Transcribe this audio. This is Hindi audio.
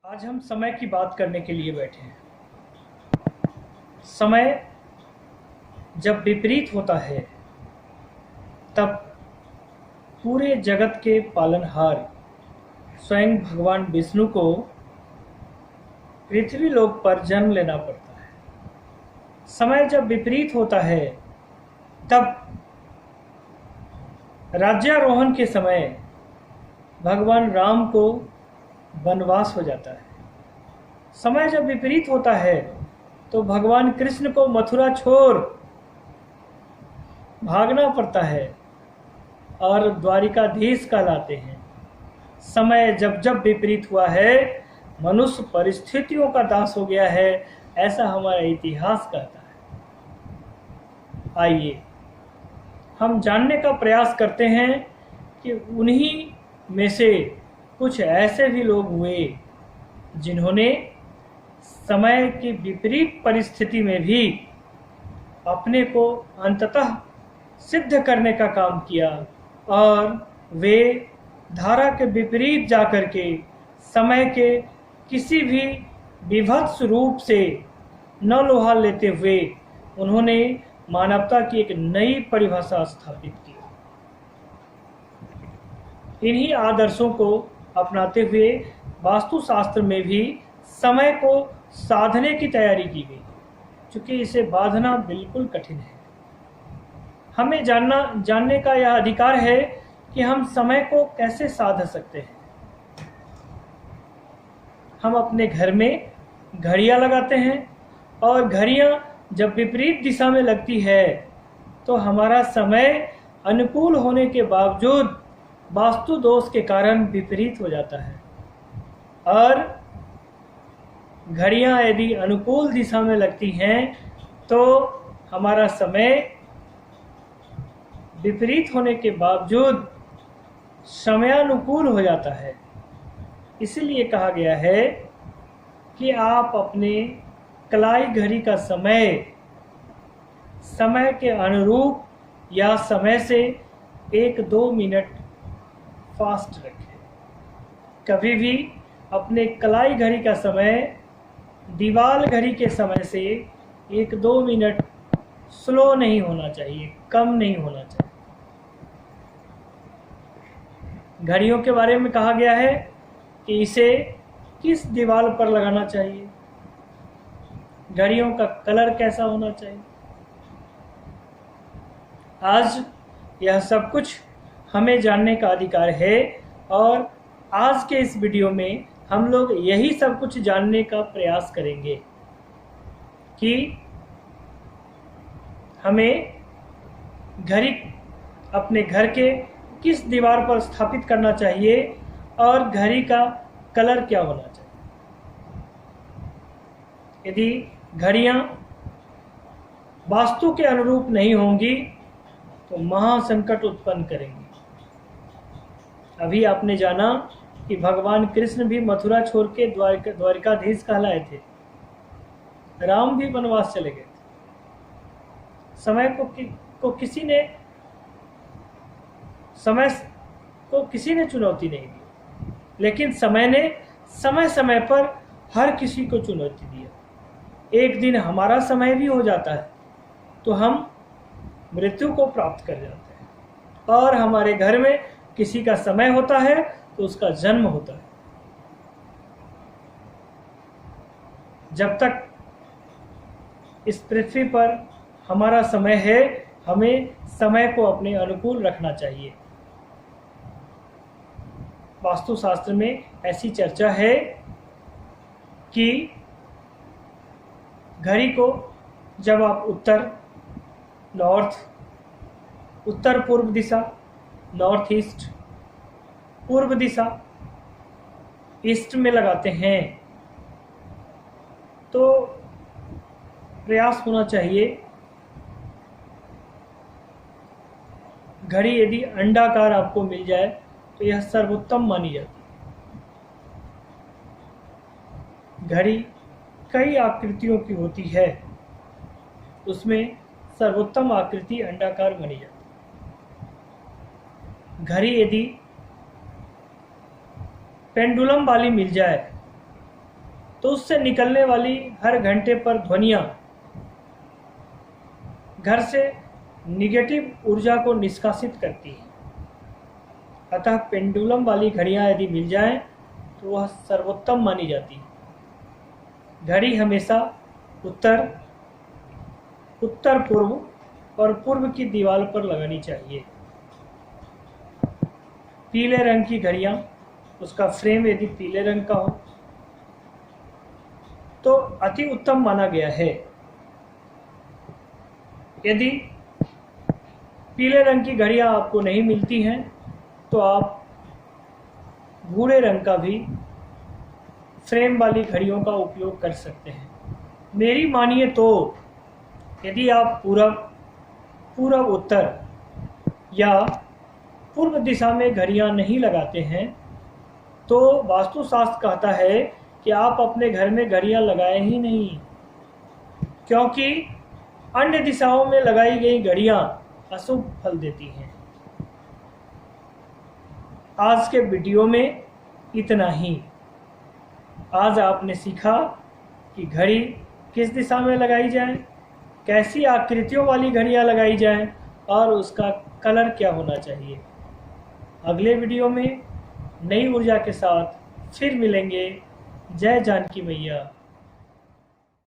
आज हम समय की बात करने के लिए बैठे हैं। समय जब विपरीत होता है तब पूरे जगत के पालनहार स्वयं भगवान विष्णु को पृथ्वी लोक पर जन्म लेना पड़ता है। समय जब विपरीत होता है तब राज्यारोहण के समय भगवान राम को वनवास हो जाता है। समय जब विपरीत होता है तो भगवान कृष्ण को मथुरा छोड़ भागना पड़ता है और द्वारिकाधीश कहलाते हैं। समय जब जब विपरीत हुआ है, मनुष्य परिस्थितियों का दास हो गया है, ऐसा हमारा इतिहास कहता है। आइए हम जानने का प्रयास करते हैं कि उन्हीं में से कुछ ऐसे भी लोग हुए जिन्होंने समय की विपरीत परिस्थिति में भी अपने को अंततः सिद्ध करने का काम किया और वे धारा के विपरीत जाकर के समय के किसी भी विभत्स रूप से न लोहा लेते हुए उन्होंने मानवता की एक नई परिभाषा स्थापित की। इन्हीं आदर्शों को अपनाते हुए वास्तुशास्त्र में भी समय को साधने की तैयारी की गई, क्योंकि इसे बांधना बिल्कुल कठिन है। हमें जानने का यह अधिकार है कि हम समय को कैसे साध सकते हैं। हम अपने घर में घड़ियां लगाते हैं और घड़ियां जब विपरीत दिशा में लगती है तो हमारा समय अनुकूल होने के बावजूद वास्तु दोष के कारण विपरीत हो जाता है। और घड़ियां यदि अनुकूल दिशा में लगती हैं तो हमारा समय विपरीत होने के बावजूद समयानुकूल हो जाता है। इसीलिए कहा गया है कि आप अपने कलाई घड़ी का समय के अनुरूप या समय से 1-2 मिनट फास्ट रखें। कभी भी अपने कलाई घड़ी का समय दीवाल घड़ी के समय से 1-2 मिनट स्लो नहीं होना चाहिए, कम नहीं होना चाहिए। घड़ियों के बारे में कहा गया है कि इसे किस दीवार पर लगाना चाहिए, घड़ियों का कलर कैसा होना चाहिए। आज यह सब कुछ हमें जानने का अधिकार है और आज के इस वीडियो में हम लोग यही सब कुछ जानने का प्रयास करेंगे कि हमें घड़ी अपने घर के किस दीवार पर स्थापित करना चाहिए और घड़ी का कलर क्या होना चाहिए। यदि घड़ियां वास्तु के अनुरूप नहीं होंगी तो महासंकट उत्पन्न करेंगी। अभी आपने जाना कि भगवान कृष्ण भी मथुरा छोड़ के द्वारिकाधीश कहलाए थे। राम भी वनवास चले गए थे। समय को किसी ने चुनौती नहीं दी, लेकिन समय ने समय समय पर हर किसी को चुनौती दिया। एक दिन हमारा समय भी हो जाता है तो हम मृत्यु को प्राप्त कर जाते हैं और हमारे घर में किसी का समय होता है तो उसका जन्म होता है। जब तक इस पृथ्वी पर हमारा समय है, हमें समय को अपने अनुकूल रखना चाहिए। वास्तुशास्त्र में ऐसी चर्चा है कि घड़ी को जब आप उत्तर पूर्व दिशा, नॉर्थ ईस्ट, पूर्व दिशा, ईस्ट में लगाते हैं तो प्रयास होना चाहिए घड़ी यदि अंडाकार आपको मिल जाए तो यह सर्वोत्तम मानी जाती है। घड़ी कई आकृतियों की होती है, उसमें सर्वोत्तम आकृति अंडाकार मानी जाती है। घड़ी यदि पेंडुलम वाली मिल जाए तो उससे निकलने वाली हर घंटे पर ध्वनियाँ घर से निगेटिव ऊर्जा को निष्कासित करती है। अतः पेंडुलम वाली घड़ियाँ यदि मिल जाएं तो वह सर्वोत्तम मानी जाती है। घड़ी हमेशा उत्तर, उत्तर पूर्व और पूर्व की दीवार पर लगानी चाहिए। पीले रंग की घड़ियाँ, उसका फ्रेम यदि पीले रंग का हो तो अति उत्तम माना गया है। यदि पीले रंग की घड़ियाँ आपको नहीं मिलती हैं तो आप भूरे रंग का भी फ्रेम वाली घड़ियों का उपयोग कर सकते हैं। मेरी मानिए तो यदि आप पूरब उत्तर या पूर्व दिशा में घड़ियाँ नहीं लगाते हैं तो वास्तुशास्त्र कहता है कि आप अपने घर में घड़ियाँ लगाए ही नहीं, क्योंकि अन्य दिशाओं में लगाई गई घड़ियाँ अशुभ फल देती हैं। आज के वीडियो में इतना ही। आज आपने सीखा कि घड़ी किस दिशा में लगाई जाए, कैसी आकृतियों वाली घड़ियाँ लगाई जाएं और उसका कलर क्या होना चाहिए। अगले वीडियो में नई ऊर्जा के साथ फिर मिलेंगे। जय जानकी मैया।